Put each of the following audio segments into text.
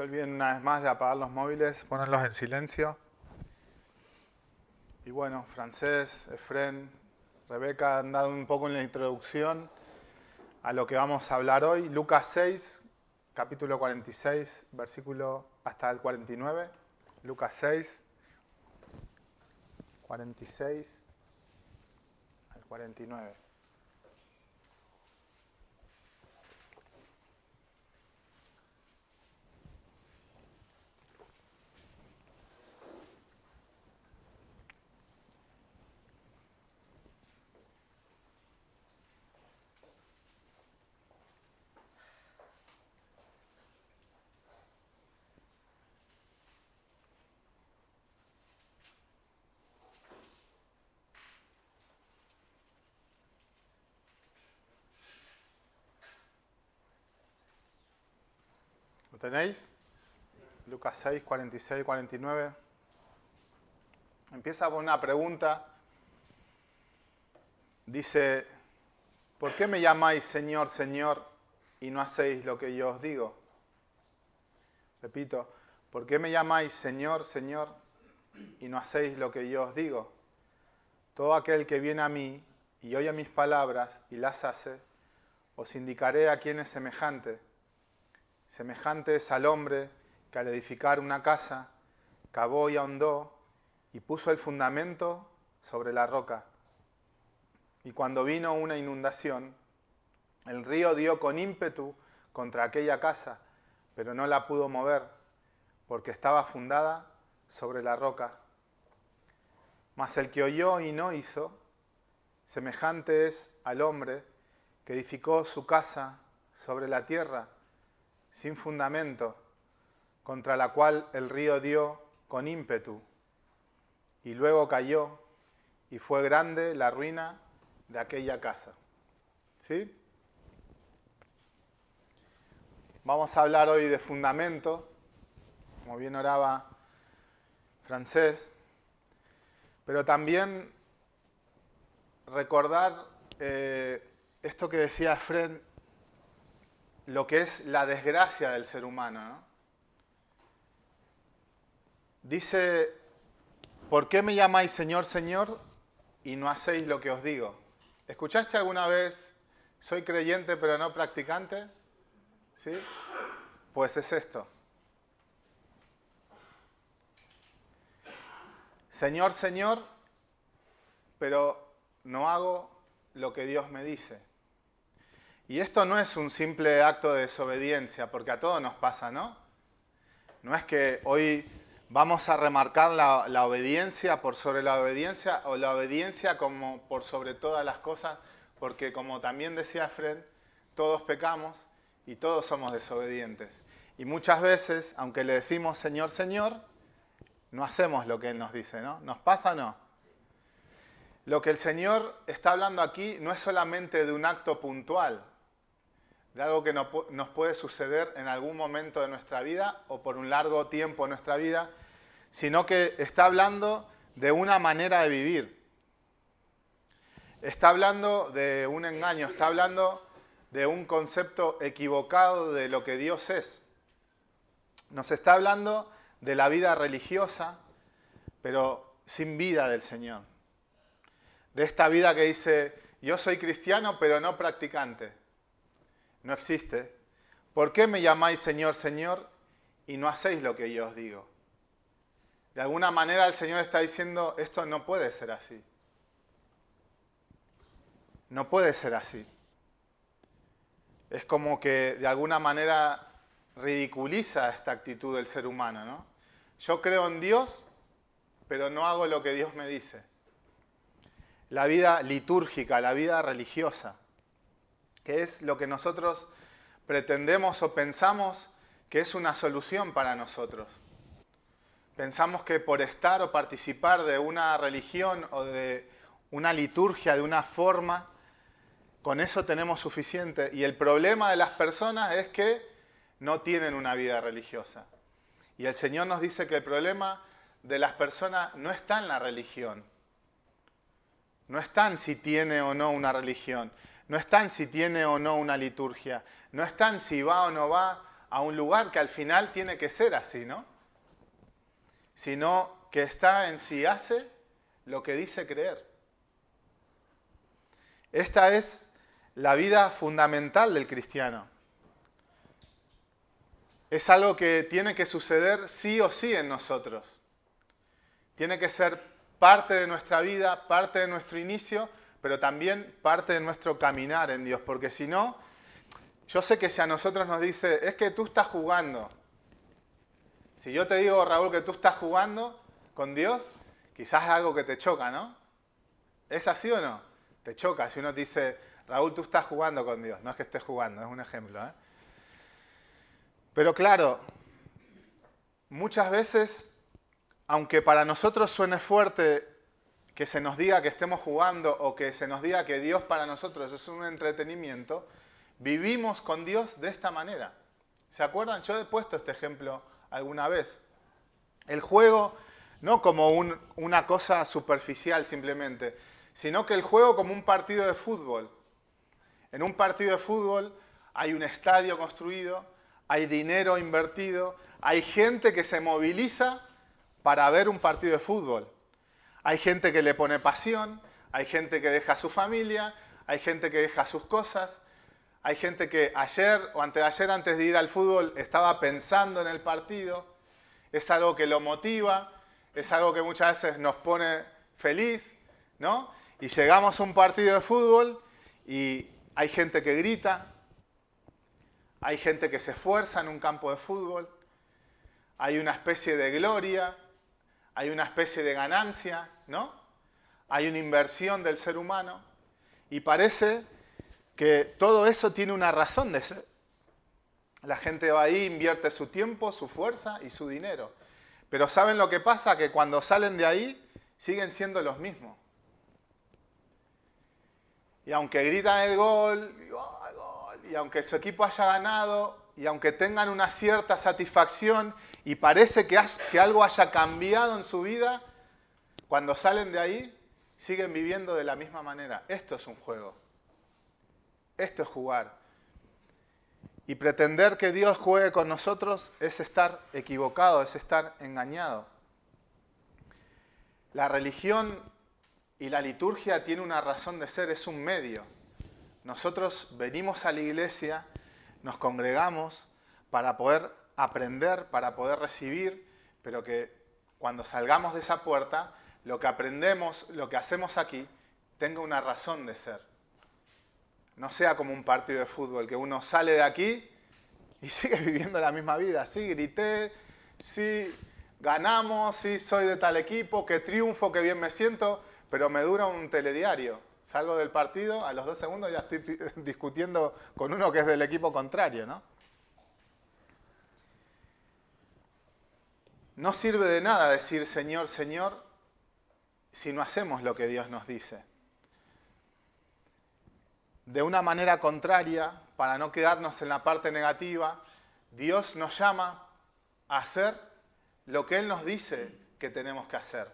olviden una vez más de apagar los móviles, ponerlos en silencio. Y bueno, Francés, Efren, Rebeca han dado un poco en la introducción a lo que vamos a hablar hoy. Lucas 6, capítulo 46, versículo hasta el 49. Lucas 6, 46 al 49. ¿Lo tenéis? Lucas 6, 46 y 49. Empieza con una pregunta. Dice, ¿por qué me llamáis Señor, Señor, y no hacéis lo que yo os digo? Repito, ¿por qué me llamáis Señor, Señor, y no hacéis lo que yo os digo? Todo aquel que viene a mí y oye mis palabras y las hace, os indicaré a quién es semejante. Semejante es al hombre que al edificar una casa, cavó y ahondó y puso el fundamento sobre la roca. Y cuando vino una inundación, el río dio con ímpetu contra aquella casa, pero no la pudo mover, porque estaba fundada sobre la roca. Mas el que oyó y no hizo, semejante es al hombre que edificó su casa sobre la tierra, sin fundamento, contra la cual el río dio con ímpetu, y luego cayó, y fue grande la ruina de aquella casa. ¿Sí? Vamos a hablar hoy de fundamento, como bien oraba Francés, pero también recordar esto que decía Efren, lo que es la desgracia del ser humano, ¿no? Dice, ¿por qué me llamáis Señor, Señor, y no hacéis lo que os digo? ¿Escuchaste alguna vez, soy creyente pero no practicante? ¿Sí? Pues es esto. Señor, Señor, pero no hago lo que Dios me dice. Y esto no es un simple acto de desobediencia, porque a todos nos pasa, ¿no? No es que hoy vamos a remarcar la obediencia por sobre la obediencia o la obediencia como por sobre todas las cosas, porque como también decía Fred, todos pecamos y todos somos desobedientes. Y muchas veces, aunque le decimos Señor, Señor, no hacemos lo que Él nos dice, ¿no? ¿Nos pasa o no? Lo que el Señor está hablando aquí no es solamente de un acto puntual, de algo que nos puede suceder en algún momento de nuestra vida o por un largo tiempo de nuestra vida, sino que está hablando de una manera de vivir. Está hablando de un engaño, está hablando de un concepto equivocado de lo que Dios es. Nos está hablando de la vida religiosa, pero sin vida del Señor. De esta vida que dice, yo soy cristiano pero no practicante. No existe. ¿Por qué me llamáis Señor, Señor y no hacéis lo que yo os digo? De alguna manera el Señor está diciendo, esto no puede ser así. No puede ser así. Es como que de alguna manera ridiculiza esta actitud del ser humano, ¿no? Yo creo en Dios, pero no hago lo que Dios me dice. La vida litúrgica, la vida religiosa, que es lo que nosotros pretendemos o pensamos que es una solución para nosotros. Pensamos que por estar o participar de una religión o de una liturgia, de una forma, con eso tenemos suficiente. Y el problema de las personas es que no tienen una vida religiosa. Y el Señor nos dice que el problema de las personas no está en la religión. No está en si tiene o no una religión. No está en si tiene o no una liturgia. No está en si va o no va a un lugar que al final tiene que ser así, ¿no? Sino que está en si hace lo que dice creer. Esta es la vida fundamental del cristiano. Es algo que tiene que suceder sí o sí en nosotros. Tiene que ser parte de nuestra vida, parte de nuestro inicio, pero también parte de nuestro caminar en Dios. Porque si no, yo sé que si a nosotros nos dice, es que tú estás jugando. Si yo te digo, Raúl, que tú estás jugando con Dios, quizás es algo que te choca, ¿no? ¿Es así o no? Te choca. Si uno te dice, Raúl, tú estás jugando con Dios. No es que estés jugando, es un ejemplo, ¿eh? Pero claro, muchas veces, aunque para nosotros suene fuerte que se nos diga que estemos jugando o que se nos diga que Dios para nosotros es un entretenimiento, vivimos con Dios de esta manera. ¿Se acuerdan? Yo he puesto este ejemplo alguna vez. El juego no como una cosa superficial simplemente, sino que el juego como un partido de fútbol. En un partido de fútbol hay un estadio construido, hay dinero invertido, hay gente que se moviliza para ver un partido de fútbol. Hay gente que le pone pasión, hay gente que deja su familia, hay gente que deja sus cosas, hay gente que ayer o antes de ayer, antes de ir al fútbol, estaba pensando en el partido. Es algo que lo motiva, es algo que muchas veces nos pone feliz, ¿no? Y llegamos a un partido de fútbol y hay gente que grita, hay gente que se esfuerza en un campo de fútbol, hay una especie de gloria, hay una especie de ganancia, ¿no? Hay una inversión del ser humano y parece que todo eso tiene una razón de ser. La gente va ahí, invierte su tiempo, su fuerza y su dinero. Pero ¿saben lo que pasa? Que cuando salen de ahí siguen siendo los mismos. Y aunque gritan el gol, y aunque su equipo haya ganado, y aunque tengan una cierta satisfacción y parece que algo haya cambiado en su vida, cuando salen de ahí siguen viviendo de la misma manera. Esto es un juego. Esto es jugar. Y pretender que Dios juegue con nosotros es estar equivocado, es estar engañado. La religión y la liturgia tiene una razón de ser, es un medio. Nosotros venimos a la iglesia, nos congregamos para poder aprender, para poder recibir, pero que cuando salgamos de esa puerta, lo que aprendemos, lo que hacemos aquí, tenga una razón de ser. No sea como un partido de fútbol, que uno sale de aquí y sigue viviendo la misma vida. Sí, grité, sí, ganamos, sí, soy de tal equipo, qué triunfo, qué bien me siento, pero me dura un telediario. Salgo del partido, a los 2 segundos ya estoy discutiendo con uno que es del equipo contrario, ¿no? No sirve de nada decir Señor, Señor, si no hacemos lo que Dios nos dice. De una manera contraria, para no quedarnos en la parte negativa, Dios nos llama a hacer lo que Él nos dice que tenemos que hacer.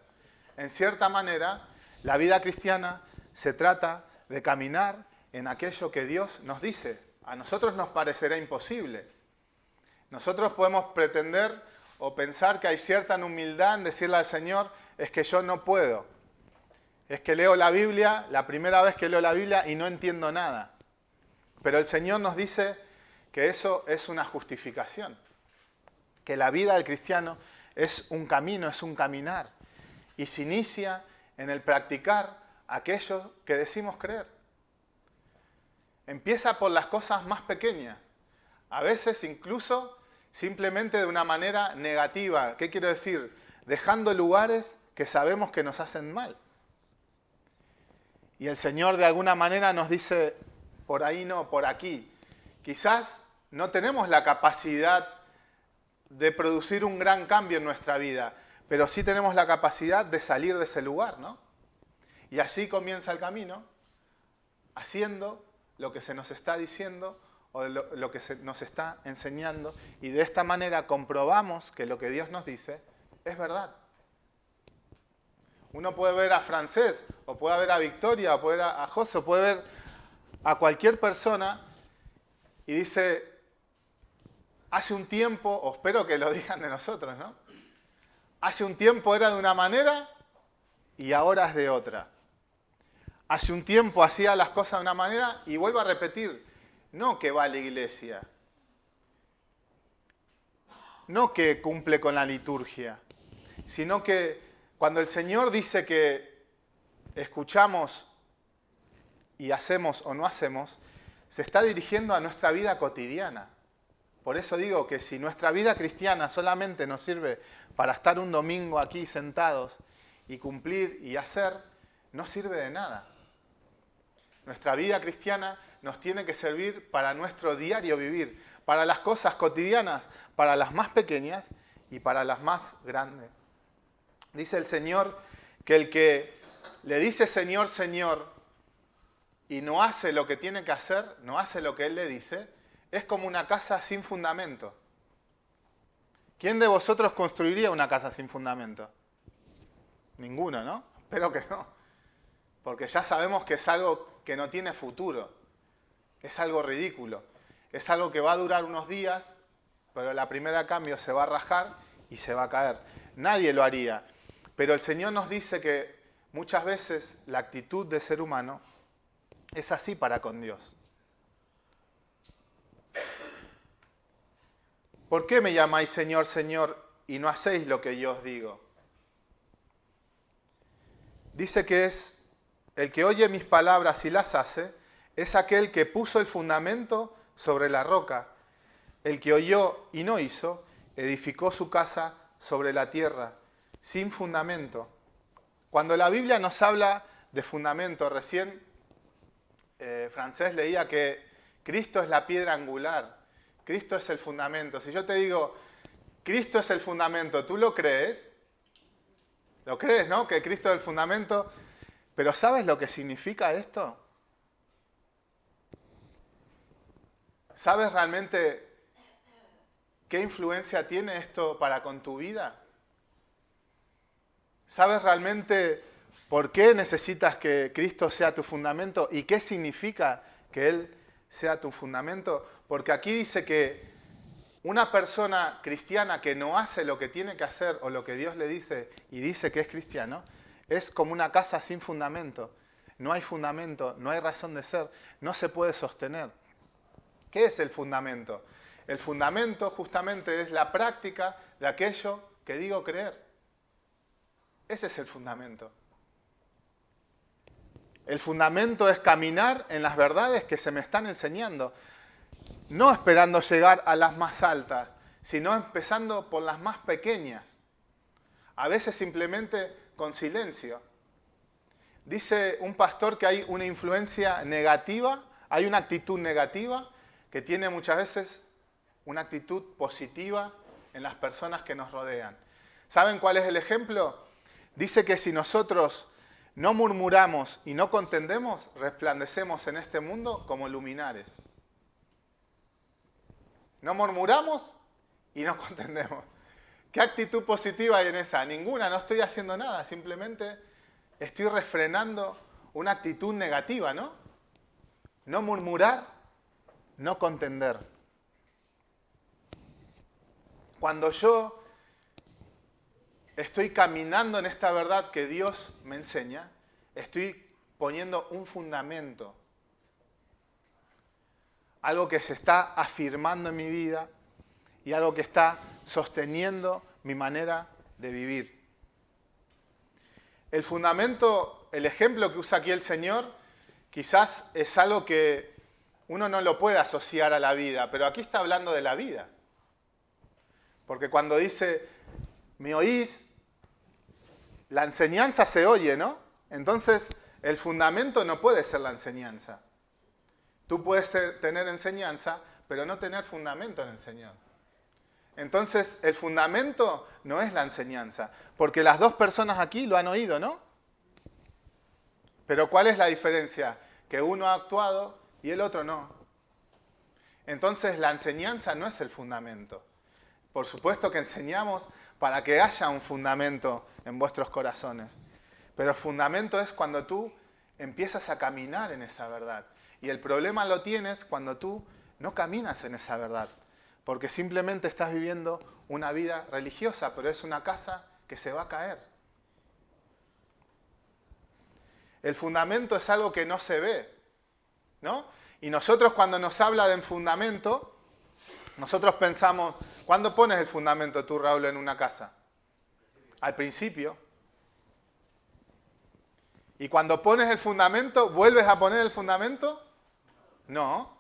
En cierta manera, la vida cristiana se trata de caminar en aquello que Dios nos dice. A nosotros nos parecerá imposible. Nosotros podemos pretender o pensar que hay cierta humildad en decirle al Señor, es que yo no puedo. Es que leo la Biblia, la primera vez que leo la Biblia y no entiendo nada. Pero el Señor nos dice que eso es una justificación. Que la vida del cristiano es un camino, es un caminar. Y se inicia en el practicar aquello que decimos creer. Empieza por las cosas más pequeñas. A veces incluso simplemente de una manera negativa. ¿Qué quiero decir? Dejando lugares que sabemos que nos hacen mal. Y el Señor de alguna manera nos dice, por ahí no, por aquí. Quizás no tenemos la capacidad de producir un gran cambio en nuestra vida, pero sí tenemos la capacidad de salir de ese lugar, ¿no? Y así comienza el camino, haciendo lo que se nos está diciendo o lo que nos está enseñando, y de esta manera comprobamos que lo que Dios nos dice es verdad. Uno puede ver a Francés, o puede ver a Victoria, o puede ver a José, o puede ver a cualquier persona y dice, hace un tiempo, o espero que lo digan de nosotros, ¿no? Hace un tiempo era de una manera y ahora es de otra. Hace un tiempo hacía las cosas de una manera y vuelvo a repetir, no que va a la iglesia, no que cumple con la liturgia, sino que cuando el Señor dice que escuchamos y hacemos o no hacemos, se está dirigiendo a nuestra vida cotidiana. Por eso digo que si nuestra vida cristiana solamente nos sirve para estar un domingo aquí sentados y cumplir y hacer, no sirve de nada. Nuestra vida cristiana nos tiene que servir para nuestro diario vivir, para las cosas cotidianas, para las más pequeñas y para las más grandes. Dice el Señor que el que le dice Señor, Señor, y no hace lo que tiene que hacer, no hace lo que Él le dice, es como una casa sin fundamento. ¿Quién de vosotros construiría una casa sin fundamento? Ninguno, ¿no? Espero que no. Porque ya sabemos que es algo que no tiene futuro. Es algo ridículo. Es algo que va a durar unos días, pero la primera cambio se va a rajar y se va a caer. Nadie lo haría. Pero el Señor nos dice que muchas veces la actitud de ser humano es así para con Dios. ¿Por qué me llamáis Señor, Señor, y no hacéis lo que yo os digo? Dice que es el que oye mis palabras y las hace, es aquel que puso el fundamento sobre la roca. El que oyó y no hizo, edificó su casa sobre la tierra, sin fundamento. Cuando la Biblia nos habla de fundamento, recién Francés leía que Cristo es la piedra angular, Cristo es el fundamento. Si yo te digo, Cristo es el fundamento, ¿tú lo crees? ¿Lo crees, no? Que Cristo es el fundamento. Pero ¿sabes lo que significa esto? ¿Sabes realmente qué influencia tiene esto para con tu vida? ¿Sabes realmente por qué necesitas que Cristo sea tu fundamento y qué significa que Él sea tu fundamento? Porque aquí dice que una persona cristiana que no hace lo que tiene que hacer o lo que Dios le dice y dice que es cristiano, es como una casa sin fundamento. No hay fundamento, no hay razón de ser, no se puede sostener. ¿Qué es el fundamento? El fundamento justamente es la práctica de aquello que digo creer. Ese es el fundamento. El fundamento es caminar en las verdades que se me están enseñando. No esperando llegar a las más altas, sino empezando por las más pequeñas. A veces simplemente con silencio. Dice un pastor que hay una influencia negativa, hay una actitud negativa que tiene muchas veces una actitud positiva en las personas que nos rodean. ¿Saben cuál es el ejemplo? Dice que si nosotros no murmuramos y no contendemos, resplandecemos en este mundo como luminares. No murmuramos y no contendemos. ¿Qué actitud positiva hay en esa? Ninguna, no estoy haciendo nada, simplemente estoy refrenando una actitud negativa, ¿no? No murmurar, no contender. Cuando yo estoy caminando en esta verdad que Dios me enseña, estoy poniendo un fundamento. Algo que se está afirmando en mi vida y algo que está sosteniendo mi manera de vivir. El fundamento, el ejemplo que usa aquí el Señor, quizás es algo que uno no lo puede asociar a la vida, pero aquí está hablando de la vida. Porque cuando dice, ¿me oís? La enseñanza se oye, ¿no? Entonces, el fundamento no puede ser la enseñanza. Tú puedes tener enseñanza, pero no tener fundamento en el Señor. Entonces, el fundamento no es la enseñanza, porque las dos personas aquí lo han oído, ¿no? Pero ¿cuál es la diferencia? Que uno ha actuado y el otro no. Entonces, la enseñanza no es el fundamento. Por supuesto que enseñamos para que haya un fundamento en vuestros corazones. Pero el fundamento es cuando tú empiezas a caminar en esa verdad. Y el problema lo tienes cuando tú no caminas en esa verdad. porque simplemente estás viviendo una vida religiosa, pero es una casa que se va a caer. El fundamento es algo que no se ve, ¿no? Y nosotros cuando nos habla de fundamento, nosotros pensamos, ¿cuándo pones el fundamento tú, Raúl, en una casa? Al principio. Y cuando pones el fundamento, ¿vuelves a poner el fundamento? No.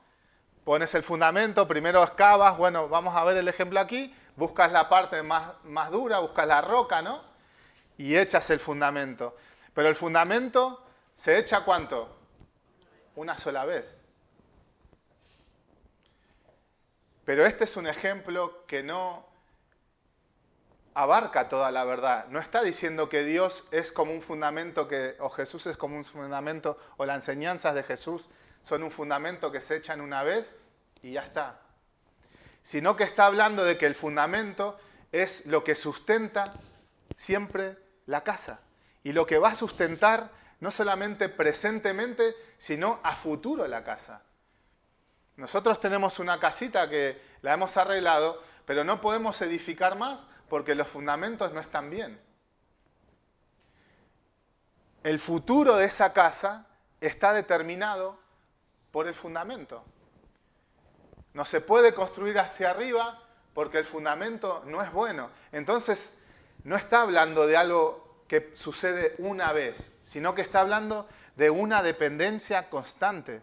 Pones el fundamento, primero excavas, bueno, vamos a ver el ejemplo aquí, buscas la parte más dura, buscas la roca, ¿no? Y echas el fundamento. Pero el fundamento se echa ¿cuánto? Una sola vez. Pero este es un ejemplo que no abarca toda la verdad. No está diciendo que Dios es como un fundamento, o Jesús es como un fundamento, o las enseñanzas de Jesús son un fundamento que se echan una vez y ya está. Sino que está hablando de que el fundamento es lo que sustenta siempre la casa. Y lo que va a sustentar no solamente presentemente, sino a futuro la casa. Nosotros tenemos una casita que la hemos arreglado, pero no podemos edificar más porque los fundamentos no están bien. El futuro de esa casa está determinado por el fundamento. No se puede construir hacia arriba porque el fundamento no es bueno. Entonces, no está hablando de algo que sucede una vez, sino que está hablando de una dependencia constante.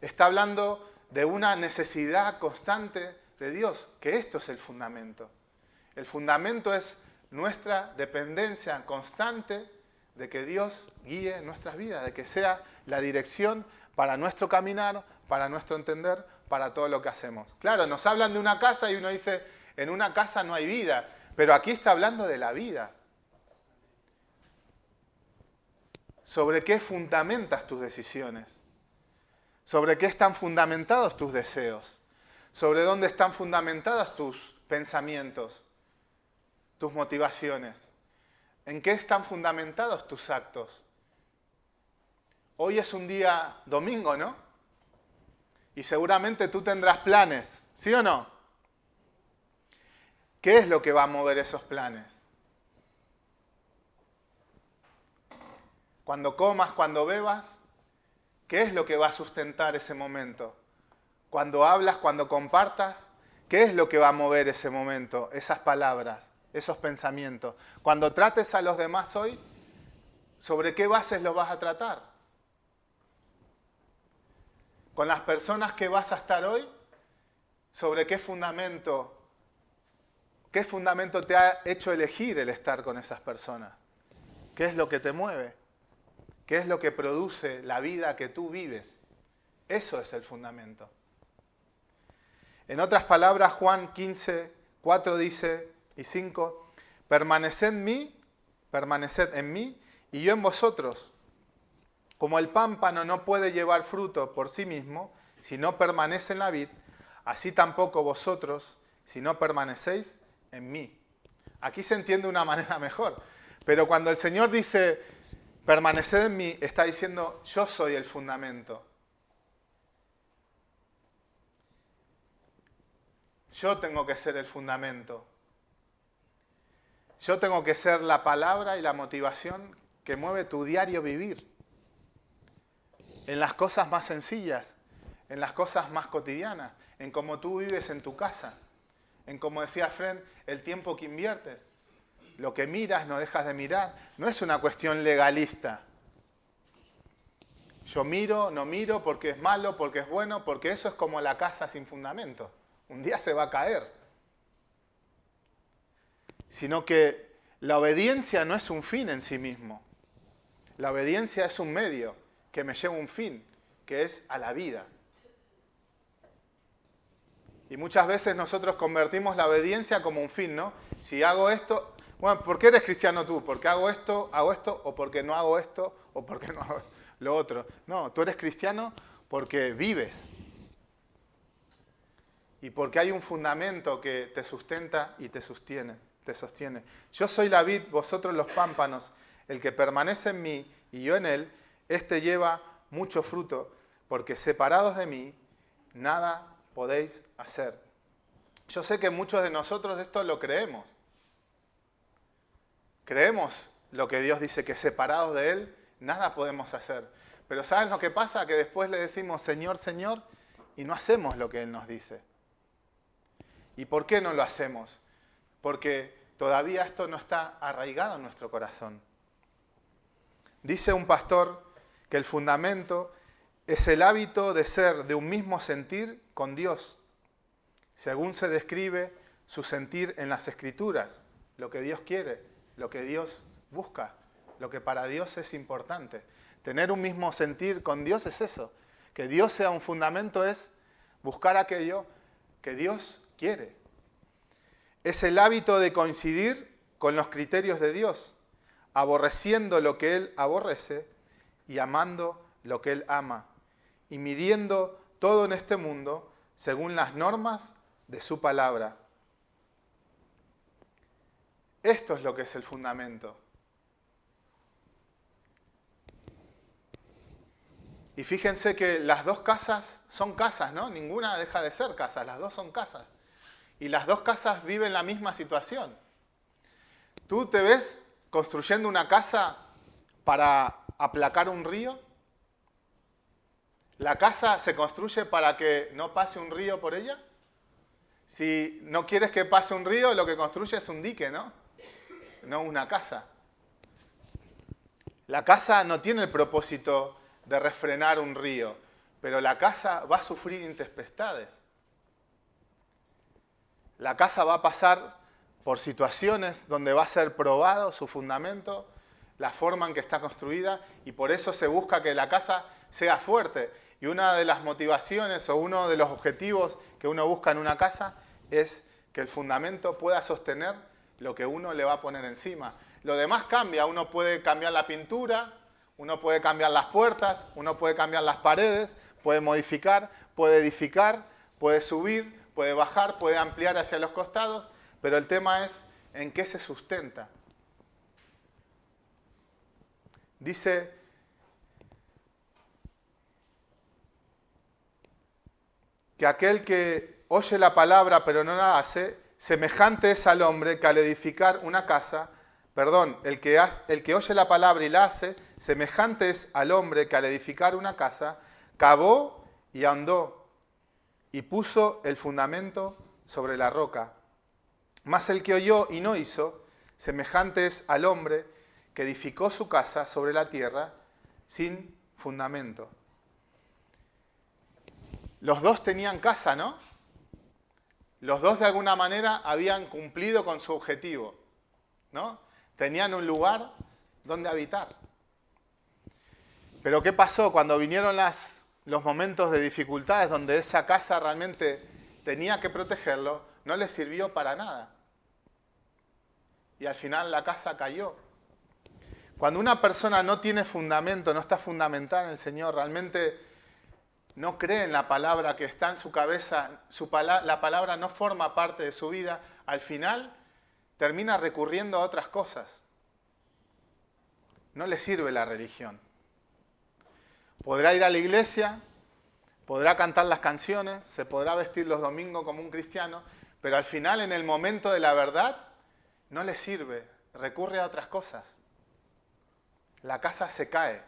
Está hablando de una necesidad constante de Dios, que esto es el fundamento. El fundamento es nuestra dependencia constante de que Dios guíe nuestras vidas, de que sea la dirección para nuestro caminar, para nuestro entender, para todo lo que hacemos. Claro, nos hablan de una casa y uno dice, en una casa no hay vida, pero aquí está hablando de la vida. ¿Sobre qué fundamentas tus decisiones? ¿Sobre qué están fundamentados tus deseos? ¿Sobre dónde están fundamentados tus pensamientos, tus motivaciones? ¿En qué están fundamentados tus actos? Hoy es un día domingo, ¿no? Y seguramente tú tendrás planes, ¿sí o no? ¿Qué es lo que va a mover esos planes? Cuando comas, cuando bebas, ¿qué es lo que va a sustentar ese momento? Cuando hablas, cuando compartas, ¿qué es lo que va a mover ese momento, esas palabras, esos pensamientos? Cuando trates a los demás hoy, ¿sobre qué bases lo vas a tratar? Con las personas que vas a estar hoy, ¿sobre qué fundamento te ha hecho elegir el estar con esas personas? ¿Qué es lo que te mueve? ¿Qué es lo que produce la vida que tú vives? Eso es el fundamento. En otras palabras, Juan 15, 4 dice, y 5, permaneced en mí, y yo en vosotros. Como el pámpano no puede llevar fruto por sí mismo, si no permanece en la vid, así tampoco vosotros, si no permanecéis en mí. Aquí se entiende de una manera mejor. Pero cuando el Señor dice, permaneced en mí, está diciendo, yo soy el fundamento. Yo tengo que ser el fundamento. Yo tengo que ser la palabra y la motivación que mueve tu diario vivir. En las cosas más sencillas, en las cosas más cotidianas, en cómo tú vives en tu casa, en como decía Fren, el tiempo que inviertes. Lo que miras, no dejas de mirar. No es una cuestión legalista. Yo miro, no miro, porque es malo, porque es bueno, porque eso es como la casa sin fundamento. Un día se va a caer. Sino que la obediencia no es un fin en sí mismo. La obediencia es un medio que me lleva a un fin, que es a la vida. Y muchas veces nosotros convertimos la obediencia como un fin, ¿no? Si hago esto, bueno, ¿por qué eres cristiano tú? ¿Porque hago esto, o porque no hago esto, o porque no hago lo otro? No, tú eres cristiano porque vives. Y porque hay un fundamento que te sustenta y te sostiene. Yo soy la vid, vosotros los pámpanos. El que permanece en mí y yo en él, este lleva mucho fruto, porque separados de mí, nada podéis hacer. Yo sé que muchos de nosotros esto lo creemos. Creemos lo que Dios dice, que separados de Él, nada podemos hacer. Pero ¿saben lo que pasa? Que después le decimos, Señor, Señor, y no hacemos lo que Él nos dice. ¿Y por qué no lo hacemos? Porque todavía esto no está arraigado en nuestro corazón. Dice un pastor que el fundamento es el hábito de ser de un mismo sentir con Dios, según se describe su sentir en las Escrituras, lo que Dios quiere, lo que Dios busca, lo que para Dios es importante. Tener un mismo sentir con Dios es eso. Que Dios sea un fundamento es buscar aquello que Dios quiere. Es el hábito de coincidir con los criterios de Dios, aborreciendo lo que Él aborrece y amando lo que Él ama, y midiendo todo en este mundo según las normas de su palabra. Esto es lo que es el fundamento. Y fíjense que las dos casas son casas, ¿no? Ninguna deja de ser casa, las dos son casas. Y las dos casas viven la misma situación. ¿Tú te ves construyendo una casa para aplacar un río? ¿La casa se construye para que no pase un río por ella? Si no quieres que pase un río, lo que construyes es un dique, ¿no? No una casa. La casa no tiene el propósito de refrenar un río, pero la casa va a sufrir intempestades. La casa va a pasar por situaciones donde va a ser probado su fundamento, la forma en que está construida, y por eso se busca que la casa sea fuerte. Y una de las motivaciones o uno de los objetivos que uno busca en una casa es que el fundamento pueda sostener lo que uno le va a poner encima. Lo demás cambia, uno puede cambiar la pintura, uno puede cambiar las puertas, uno puede cambiar las paredes, puede modificar, puede edificar, puede subir, puede bajar, puede ampliar hacia los costados, pero el tema es en qué se sustenta. Dice que aquel que oye la palabra pero no la hace, semejante es al hombre que al edificar una casa, el que oye la palabra y la hace, semejante es al hombre que al edificar una casa, cavó y ahondó y puso el fundamento sobre la roca. Mas el que oyó y no hizo, semejante es al hombre que edificó su casa sobre la tierra sin fundamento. Los dos tenían casa, ¿no? Los dos de alguna manera habían cumplido con su objetivo, ¿no? Tenían un lugar donde habitar. Pero ¿qué pasó cuando vinieron los momentos de dificultades donde esa casa realmente tenía que protegerlo? No les sirvió para nada. Y al final la casa cayó. Cuando una persona no tiene fundamento, no está fundamentada en el Señor, realmente no cree en la palabra que está en su cabeza, la palabra no forma parte de su vida, al final termina recurriendo a otras cosas. No le sirve la religión. Podrá ir a la iglesia, podrá cantar las canciones, se podrá vestir los domingos como un cristiano, pero al final, en el momento de la verdad, no le sirve, recurre a otras cosas. La casa se cae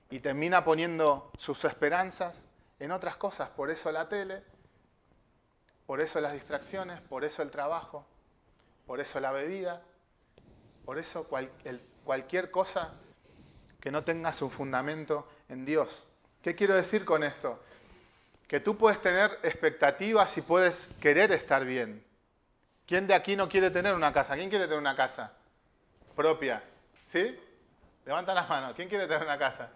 y termina poniendo sus esperanzas en otras cosas. Por eso la tele, por eso las distracciones, por eso el trabajo, por eso la bebida, por eso cualquier cosa que no tenga su fundamento en Dios. ¿Qué quiero decir con esto? Que tú puedes tener expectativas y puedes querer estar bien. ¿Quién de aquí no quiere tener una casa? ¿Quién quiere tener una casa propia? ¿Sí? Levanta las manos. ¿Quién quiere tener una casa?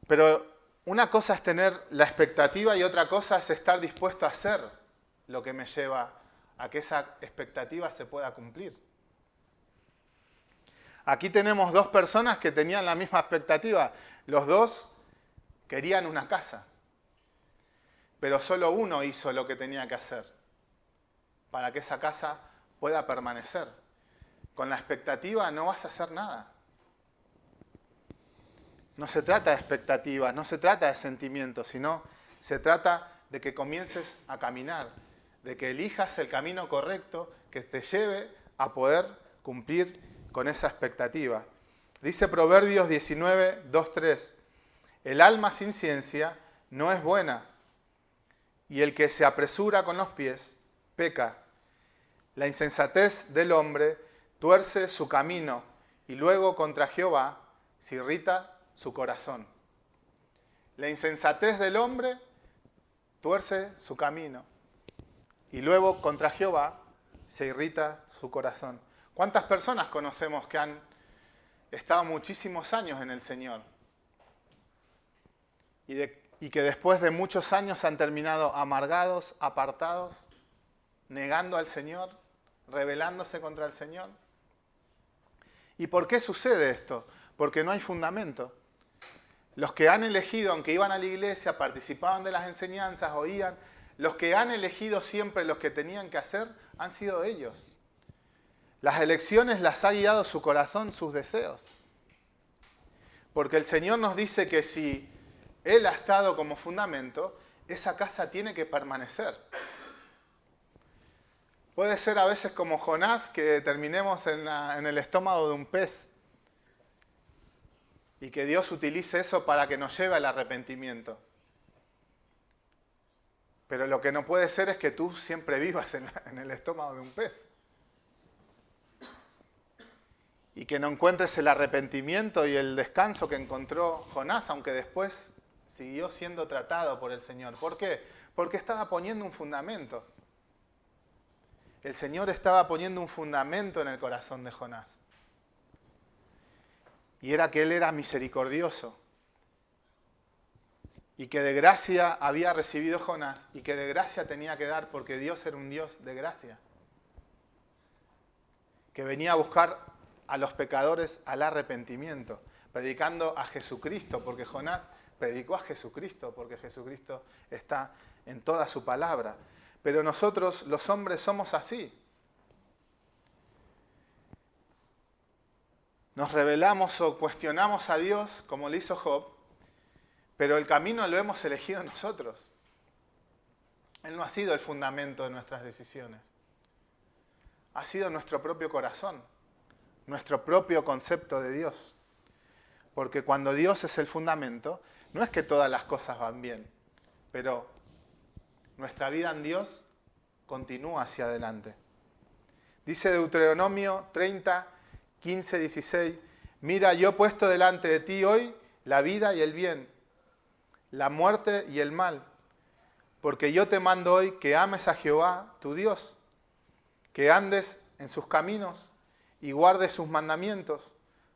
Pero una cosa es tener la expectativa y otra cosa es estar dispuesto a hacer lo que me lleva a que esa expectativa se pueda cumplir. Aquí tenemos dos personas que tenían la misma expectativa. Los dos querían una casa. Pero solo uno hizo lo que tenía que hacer para que esa casa pueda permanecer. Con la expectativa no vas a hacer nada. no se trata de expectativas, no se trata de sentimientos, sino se trata de que comiences a caminar, de que elijas el camino correcto que te lleve a poder cumplir con esa expectativa. Dice Proverbios 19, 2, 3, el alma sin ciencia no es buena, y el que se apresura con los pies peca. La insensatez del hombre tuerce su camino, y luego contra Jehová se irrita su corazón. La insensatez del hombre tuerce su camino, y luego contra Jehová se irrita su corazón. ¿Cuántas personas conocemos que han estado muchísimos años en el Señor y que después de muchos años han terminado amargados, apartados, negando al Señor, rebelándose contra el Señor? ¿Y por qué sucede esto? Porque no hay fundamento. Los que han elegido, aunque iban a la iglesia, participaban de las enseñanzas, oían, los que han elegido siempre los que tenían que hacer, han sido ellos. Las elecciones las ha guiado su corazón, sus deseos. Porque el Señor nos dice que si Él ha estado como fundamento, esa casa tiene que permanecer. Puede ser a veces como Jonás, que terminemos en el estómago de un pez y que Dios utilice eso para que nos lleve al arrepentimiento. Pero lo que no puede ser es que tú siempre vivas en el estómago de un pez. Y que no encuentres el arrepentimiento y el descanso que encontró Jonás, aunque después siguió siendo tratado por el Señor. ¿Por qué? Porque estaba poniendo un fundamento. El Señor estaba poniendo un fundamento en el corazón de Jonás. Y era que Él era misericordioso. Y que de gracia había recibido Jonás y que de gracia tenía que dar porque Dios era un Dios de gracia. Que venía a buscar a los pecadores al arrepentimiento, predicando a Jesucristo, porque Jonás predicó a Jesucristo, porque Jesucristo está en toda su palabra. Pero nosotros, los hombres, somos así. Nos rebelamos o cuestionamos a Dios, como lo hizo Job, pero el camino lo hemos elegido nosotros. Él no ha sido el fundamento de nuestras decisiones. Ha sido nuestro propio corazón, nuestro propio concepto de Dios. Porque cuando Dios es el fundamento, no es que todas las cosas van bien, pero nuestra vida en Dios continúa hacia adelante. Dice Deuteronomio 30, 15, 16, mira, yo he puesto delante de ti hoy la vida y el bien, la muerte y el mal, porque yo te mando hoy que ames a Jehová, tu Dios, que andes en sus caminos y guardes sus mandamientos,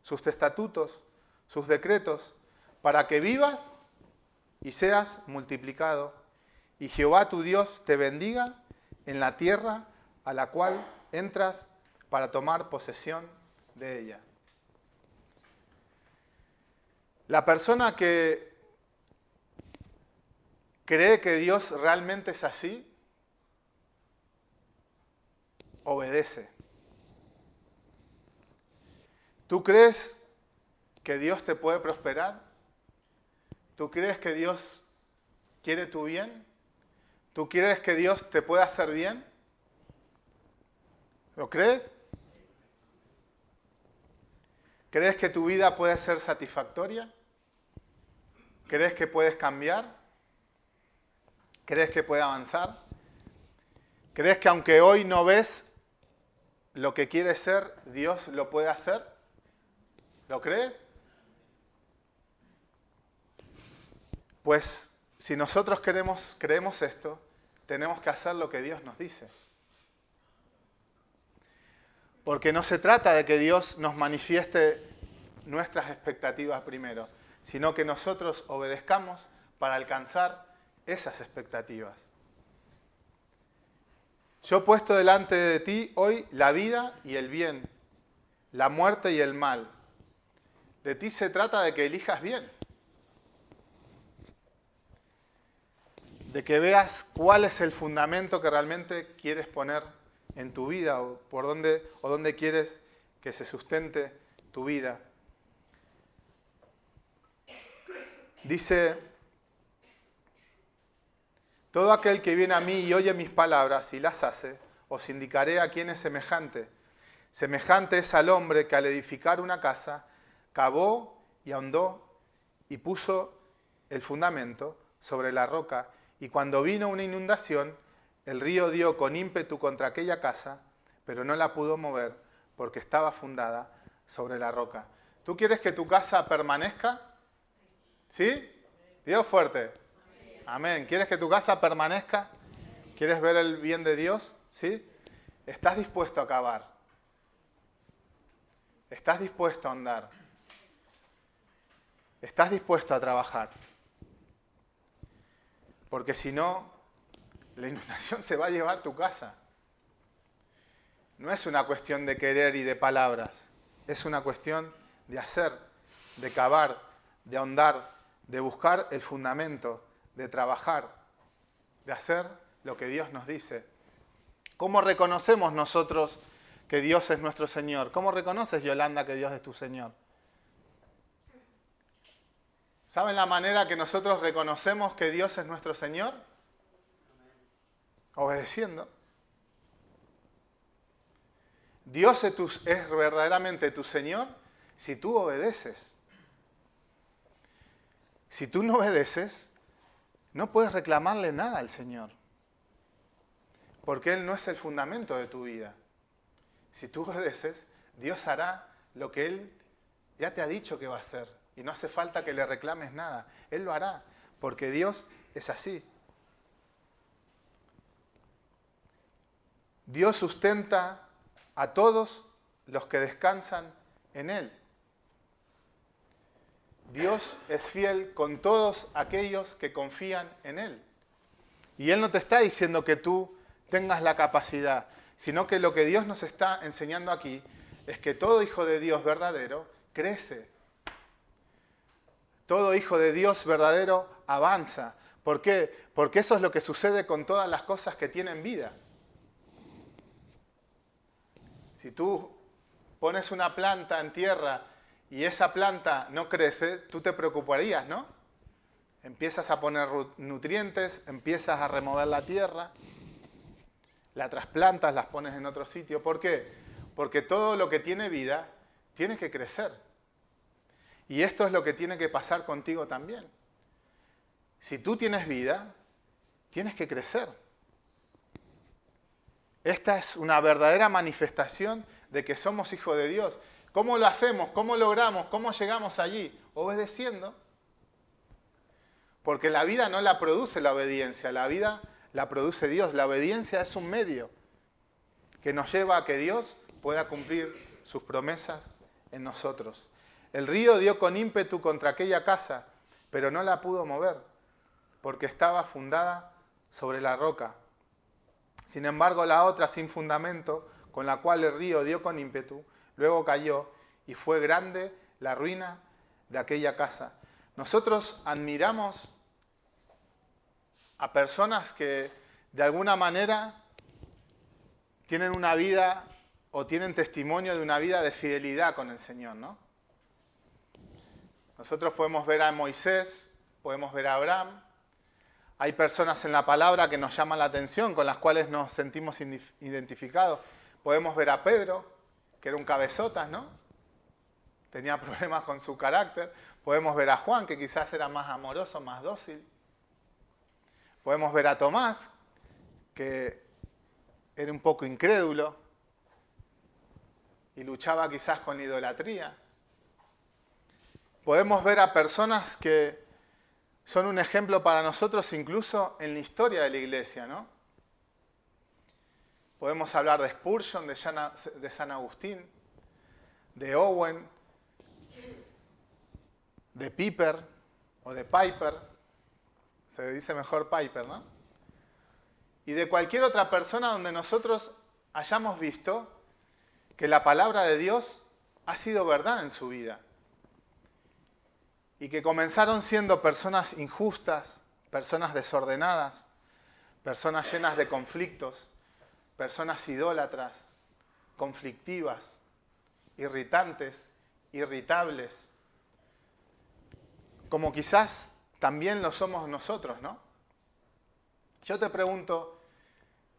sus estatutos, sus decretos, para que vivas y seas multiplicado, y Jehová tu Dios te bendiga en la tierra a la cual entras para tomar posesión de ella. La persona que cree que Dios realmente es así, obedece. ¿Tú crees que Dios te puede prosperar? ¿Tú crees que Dios quiere tu bien? ¿Tú crees que Dios te puede hacer bien? ¿Lo crees? ¿Crees que tu vida puede ser satisfactoria? ¿Crees que puedes cambiar? ¿Crees que puede avanzar? ¿Crees que aunque hoy no ves lo que quieres ser, Dios lo puede hacer? ¿Lo crees? Pues si nosotros creemos esto, tenemos que hacer lo que Dios nos dice. Porque no se trata de que Dios nos manifieste nuestras expectativas primero, sino que nosotros obedezcamos para alcanzar esas expectativas. Yo he puesto delante de ti hoy la vida y el bien, la muerte y el mal. De ti se trata de que elijas bien. De que veas cuál es el fundamento que realmente quieres poner en tu vida o dónde quieres que se sustente tu vida. Dice, todo aquel que viene a mí y oye mis palabras y las hace, os indicaré a quién es semejante. Semejante es al hombre que al edificar una casa, cavó y ahondó y puso el fundamento sobre la roca. Y cuando vino una inundación, el río dio con ímpetu contra aquella casa, pero no la pudo mover porque estaba fundada sobre la roca. ¿Tú quieres que tu casa permanezca? ¿Sí? Dios fuerte. Amén. ¿Quieres que tu casa permanezca? ¿Quieres ver el bien de Dios? ¿Sí? ¿Estás dispuesto a cavar? ¿Estás dispuesto a andar? ¿Estás dispuesto a trabajar? Porque si no, la inundación se va a llevar tu casa. No es una cuestión de querer y de palabras. Es una cuestión de hacer, de cavar, de ahondar, de buscar el fundamento, de trabajar, de hacer lo que Dios nos dice. ¿Cómo reconocemos nosotros que Dios es nuestro Señor? ¿Cómo reconoces, Yolanda, que Dios es tu Señor? ¿Saben la manera que nosotros reconocemos que Dios es nuestro Señor? Obedeciendo. Dios es verdaderamente tu Señor si tú obedeces. Si tú no obedeces, no puedes reclamarle nada al Señor. Porque Él no es el fundamento de tu vida. Si tú obedeces, Dios hará lo que Él ya te ha dicho que va a hacer. Y no hace falta que le reclames nada. Él lo hará, porque Dios es así. Dios sustenta a todos los que descansan en Él. Dios es fiel con todos aquellos que confían en Él. Y Él no te está diciendo que tú tengas la capacidad, sino que lo que Dios nos está enseñando aquí es que todo hijo de Dios verdadero crece. Todo hijo de Dios verdadero avanza. ¿Por qué? Porque eso es lo que sucede con todas las cosas que tienen vida. Si tú pones una planta en tierra y esa planta no crece, tú te preocuparías, ¿no? Empiezas a poner nutrientes, empiezas a remover la tierra, la trasplantas, las pones en otro sitio. ¿Por qué? Porque todo lo que tiene vida tiene que crecer. Y esto es lo que tiene que pasar contigo también. Si tú tienes vida, tienes que crecer. Esta es una verdadera manifestación de que somos hijos de Dios. ¿Cómo lo hacemos? ¿Cómo logramos? ¿Cómo llegamos allí? Obedeciendo. Porque la vida no la produce la obediencia, la vida la produce Dios. La obediencia es un medio que nos lleva a que Dios pueda cumplir sus promesas en nosotros. El río dio con ímpetu contra aquella casa, pero no la pudo mover, porque estaba fundada sobre la roca. Sin embargo, la otra sin fundamento, con la cual el río dio con ímpetu, luego cayó y fue grande la ruina de aquella casa. Nosotros admiramos a personas que de alguna manera tienen una vida o tienen testimonio de una vida de fidelidad con el Señor, ¿no? Nosotros podemos ver a Moisés, podemos ver a Abraham. Hay personas en la palabra que nos llaman la atención, con las cuales nos sentimos identificados. Podemos ver a Pedro, que era un cabezotas, ¿no? Tenía problemas con su carácter. Podemos ver a Juan, que quizás era más amoroso, más dócil. Podemos ver a Tomás, que era un poco incrédulo y luchaba quizás con idolatría. Podemos ver a personas que son un ejemplo para nosotros incluso en la historia de la iglesia, ¿no? Podemos hablar de Spurgeon, de San Agustín, de Owen, de Piper o de Piper. Se dice mejor Piper, ¿no? Y de cualquier otra persona donde nosotros hayamos visto que la palabra de Dios ha sido verdad en su vida. Y que comenzaron siendo personas injustas, personas desordenadas, personas llenas de conflictos, personas idólatras, conflictivas, irritantes, irritables. Como quizás también lo somos nosotros, ¿no? Yo te pregunto,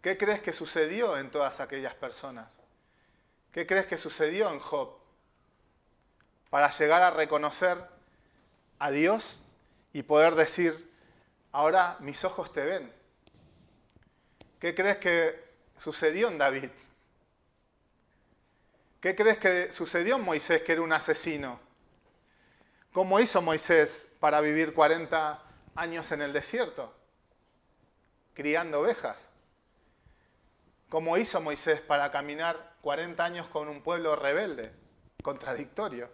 ¿qué crees que sucedió en todas aquellas personas? ¿Qué crees que sucedió en Job para llegar a reconocer a Dios y poder decir, ahora mis ojos te ven? ¿Qué crees que sucedió en David? ¿Qué crees que sucedió en Moisés, que era un asesino? ¿Cómo hizo Moisés para vivir 40 años en el desierto? Criando ovejas. ¿Cómo hizo Moisés para caminar 40 años con un pueblo rebelde, contradictorio?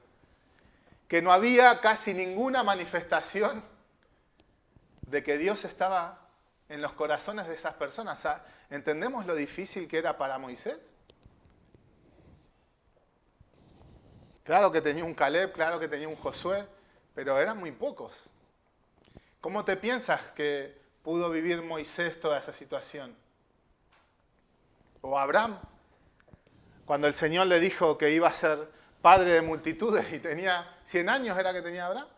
Que no había casi ninguna manifestación de que Dios estaba en los corazones de esas personas. O sea, ¿entendemos lo difícil que era para Moisés? Claro que tenía un Caleb, claro que tenía un Josué, pero eran muy pocos. ¿Cómo te piensas que pudo vivir Moisés toda esa situación? O Abraham, cuando el Señor le dijo que iba a ser padre de multitudes y tenía 100 años, ¿era que tenía Abraham?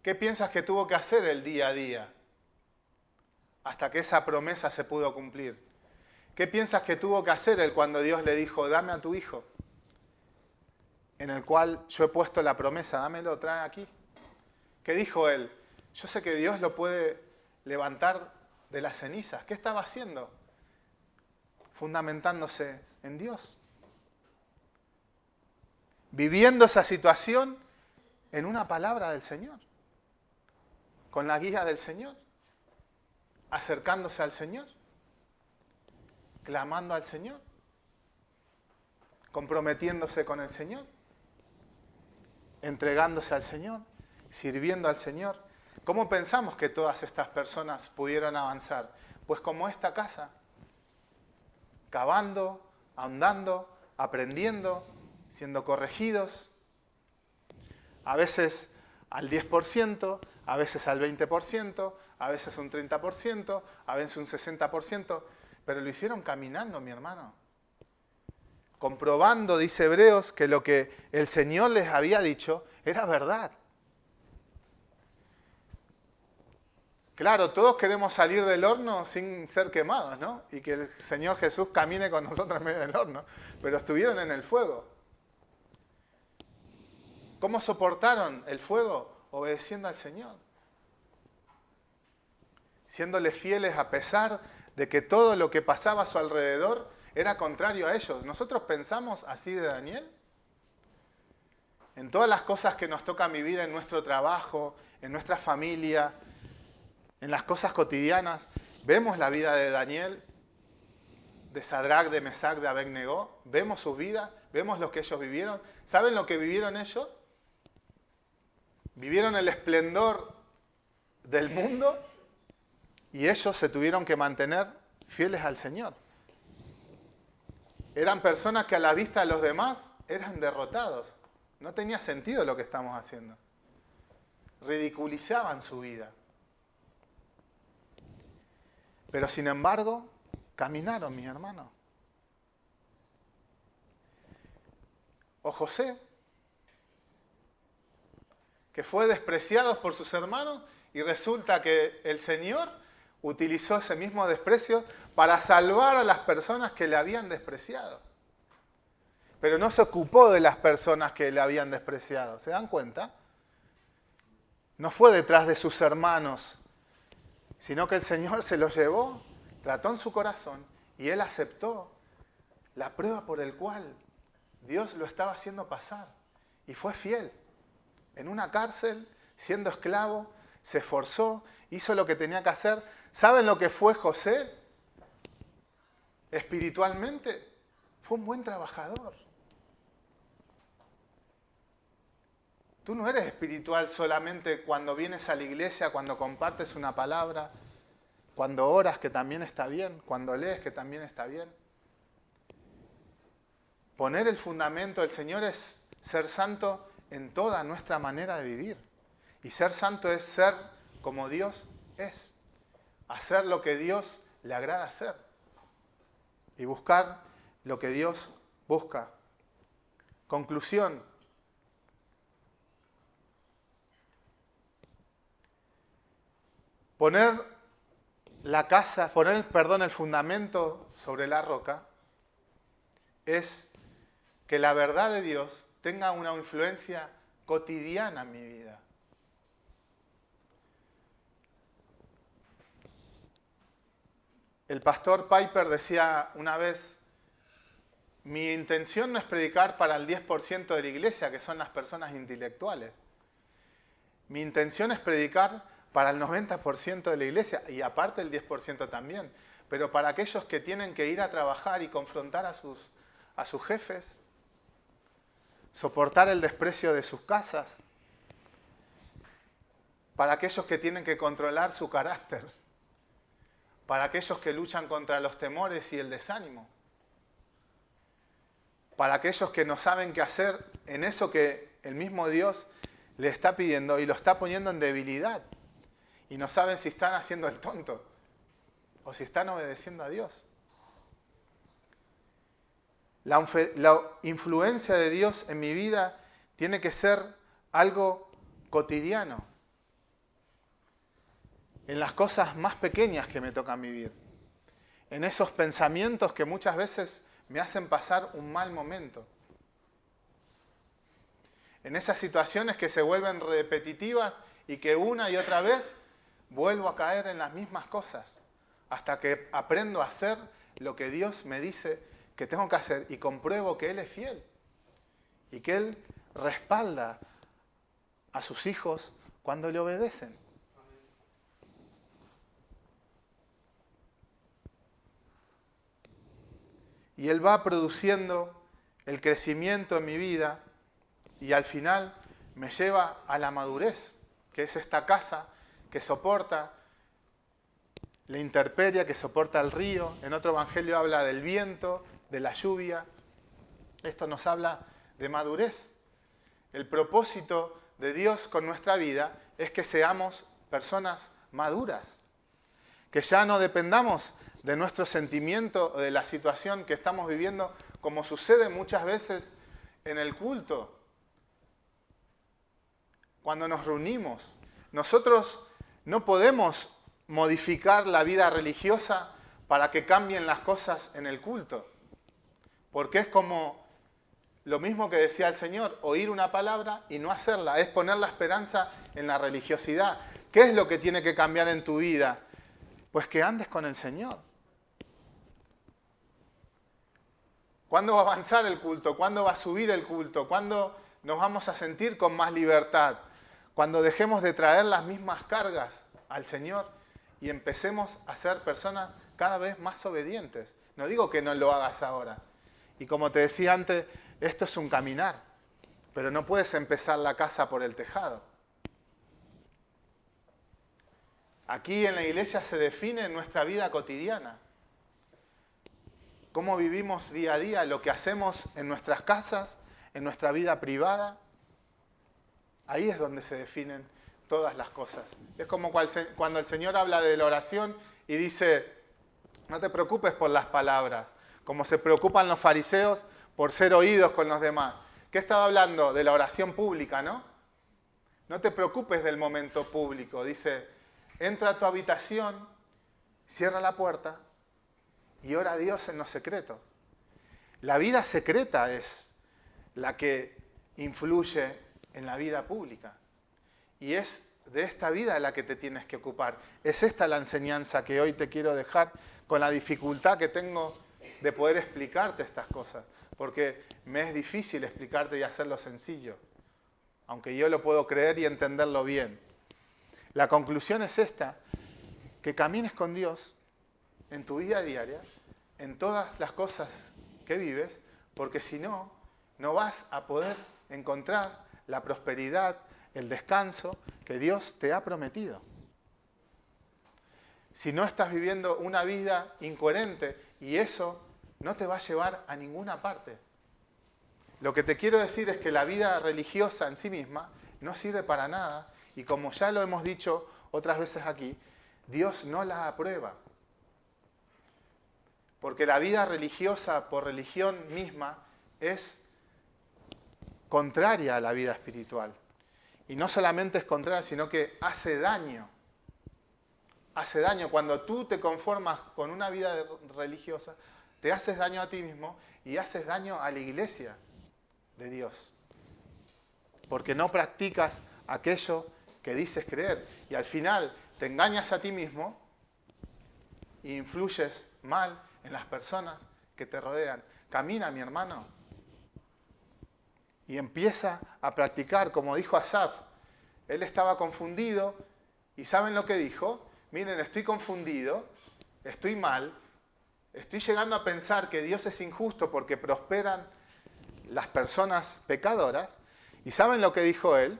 ¿Qué piensas que tuvo que hacer el día a día hasta que esa promesa se pudo cumplir? ¿Qué piensas que tuvo que hacer él cuando Dios le dijo, dame a tu hijo, en el cual yo he puesto la promesa, dámelo, trae aquí? ¿Qué dijo él? Yo sé que Dios lo puede levantar de las cenizas. ¿Qué estaba haciendo? Fundamentándose en Dios. Viviendo esa situación en una palabra del Señor. Con la guía del Señor. Acercándose al Señor. Clamando al Señor. Comprometiéndose con el Señor. Entregándose al Señor. Sirviendo al Señor. ¿Cómo pensamos que todas estas personas pudieron avanzar? Pues como esta casa. Cavando, ahondando, aprendiendo, siendo corregidos. A veces al 10%, a veces al 20%, a veces un 30%, a veces un 60%, pero lo hicieron caminando, mi hermano. Comprobando, dice Hebreos, que lo que el Señor les había dicho era verdad. Claro, todos queremos salir del horno sin ser quemados, ¿no? Y que el Señor Jesús camine con nosotros en medio del horno, pero estuvieron en el fuego. ¿Cómo soportaron el fuego? Obedeciendo al Señor. Siéndole fieles a pesar de que todo lo que pasaba a su alrededor era contrario a ellos. ¿Nosotros pensamos así de Daniel? En todas las cosas que nos tocan vivir en nuestro trabajo, en nuestra familia, en las cosas cotidianas, vemos la vida de Daniel, de Sadrac, de Mesac, de Abed-Negó, vemos sus vidas, vemos lo que ellos vivieron. ¿Saben lo que vivieron ellos? Vivieron el esplendor del mundo y ellos se tuvieron que mantener fieles al Señor. Eran personas que a la vista de los demás eran derrotados. No tenía sentido lo que estamos haciendo. Ridiculizaban su vida. Pero sin embargo, caminaron, mis hermanos. O José, que fue despreciado por sus hermanos y resulta que el Señor utilizó ese mismo desprecio para salvar a las personas que le habían despreciado. Pero no se ocupó de las personas que le habían despreciado. ¿Se dan cuenta? No fue detrás de sus hermanos, sino que el Señor se los llevó, trató en su corazón y él aceptó la prueba por el cual Dios lo estaba haciendo pasar. Y fue fiel. En una cárcel, siendo esclavo, se esforzó, hizo lo que tenía que hacer. ¿Saben lo que fue José? Espiritualmente, fue un buen trabajador. Tú no eres espiritual solamente cuando vienes a la iglesia, cuando compartes una palabra, cuando oras, que también está bien, cuando lees, que también está bien. Poner el fundamento del Señor es ser santo en toda nuestra manera de vivir. Y ser santo es ser como Dios es. Hacer lo que Dios le agrada hacer. Y buscar lo que Dios busca. Conclusión. Poner el fundamento sobre la roca es que la verdad de Dios tenga una influencia cotidiana en mi vida. El pastor Piper decía una vez, mi intención no es predicar para el 10% de la iglesia, que son las personas intelectuales. Mi intención es predicar para el 90% de la iglesia, y aparte el 10% también, pero para aquellos que tienen que ir a trabajar y confrontar a sus jefes, soportar el desprecio de sus casas, para aquellos que tienen que controlar su carácter, para aquellos que luchan contra los temores y el desánimo, para aquellos que no saben qué hacer en eso que el mismo Dios le está pidiendo y lo está poniendo en debilidad, y no saben si están haciendo el tonto o si están obedeciendo a Dios. La influencia de Dios en mi vida tiene que ser algo cotidiano, en las cosas más pequeñas que me tocan vivir, en esos pensamientos que muchas veces me hacen pasar un mal momento, en esas situaciones que se vuelven repetitivas y que una y otra vez vuelvo a caer en las mismas cosas, hasta que aprendo a hacer lo que Dios me dice que tengo que hacer y compruebo que Él es fiel y que Él respalda a sus hijos cuando le obedecen. Y Él va produciendo el crecimiento en mi vida y al final me lleva a la madurez, que es esta casa que soporta la intemperie, que soporta el río. En otro evangelio habla del viento, de la lluvia. Esto nos habla de madurez. El propósito de Dios con nuestra vida es que seamos personas maduras, que ya no dependamos de nuestro sentimiento o de la situación que estamos viviendo, como sucede muchas veces en el culto. Cuando nos reunimos, nosotros no podemos modificar la vida religiosa para que cambien las cosas en el culto. Porque es como lo mismo que decía el Señor, oír una palabra y no hacerla, es poner la esperanza en la religiosidad. ¿Qué es lo que tiene que cambiar en tu vida? Pues que andes con el Señor. ¿Cuándo va a avanzar el culto? ¿Cuándo va a subir el culto? ¿Cuándo nos vamos a sentir con más libertad? Cuando dejemos de traer las mismas cargas al Señor y empecemos a ser personas cada vez más obedientes. No digo que no lo hagas ahora. Y como te decía antes, esto es un caminar, pero no puedes empezar la casa por el tejado. Aquí en la iglesia se define nuestra vida cotidiana. Cómo vivimos día a día, lo que hacemos en nuestras casas, en nuestra vida privada. Ahí es donde se definen todas las cosas. Es como cuando el Señor habla de la oración y dice, no te preocupes por las palabras, como se preocupan los fariseos por ser oídos con los demás. ¿Qué estaba hablando? De la oración pública, ¿no? No te preocupes del momento público. Dice, entra a tu habitación, cierra la puerta y ora a Dios en lo secreto. La vida secreta es la que influye en la vida pública. Y es de esta vida de la que te tienes que ocupar. Es esta la enseñanza que hoy te quiero dejar, con la dificultad que tengo de poder explicarte estas cosas. Porque me es difícil explicarte y hacerlo sencillo. Aunque yo lo puedo creer y entenderlo bien. La conclusión es esta, que camines con Dios en tu vida diaria, en todas las cosas que vives, porque si no, no vas a poder encontrar la prosperidad, el descanso que Dios te ha prometido. Si no estás viviendo una vida incoherente, y eso no te va a llevar a ninguna parte. Lo que te quiero decir es que la vida religiosa en sí misma no sirve para nada, y como ya lo hemos dicho otras veces aquí, Dios no la aprueba. Porque la vida religiosa por religión misma es contraria a la vida espiritual. Y no solamente es contraria, sino que hace daño. Hace daño. Cuando tú te conformas con una vida religiosa, te haces daño a ti mismo y haces daño a la iglesia de Dios. Porque no practicas aquello que dices creer. Y al final te engañas a ti mismo e influyes mal en las personas que te rodean. Camina, mi hermano, y empieza a practicar, como dijo Asaf. Él estaba confundido y ¿saben lo que dijo? Miren, estoy confundido, estoy mal, estoy llegando a pensar que Dios es injusto porque prosperan las personas pecadoras. ¿Y saben lo que dijo él?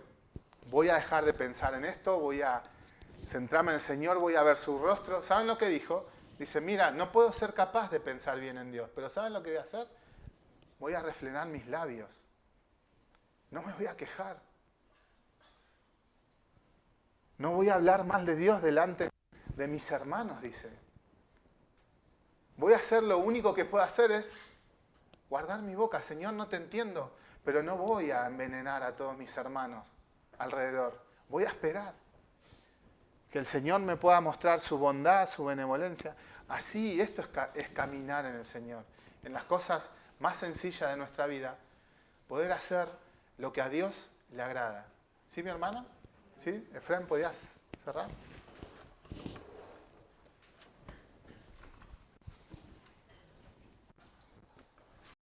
Voy a dejar de pensar en esto, voy a centrarme en el Señor, voy a ver su rostro. ¿Saben lo que dijo? Dice, mira, no puedo ser capaz de pensar bien en Dios, pero ¿saben lo que voy a hacer? Voy a refrenar mis labios. No me voy a quejar. No voy a hablar mal de Dios delante de mis hermanos, dice. Voy a hacer lo único que puedo hacer es guardar mi boca. Señor, no te entiendo, pero no voy a envenenar a todos mis hermanos alrededor. Voy a esperar que el Señor me pueda mostrar su bondad, su benevolencia. Así, esto es caminar en el Señor. En las cosas más sencillas de nuestra vida, poder hacer lo que a Dios le agrada. ¿Sí, mi hermana? ¿Sí? Efraín, ¿podías cerrar?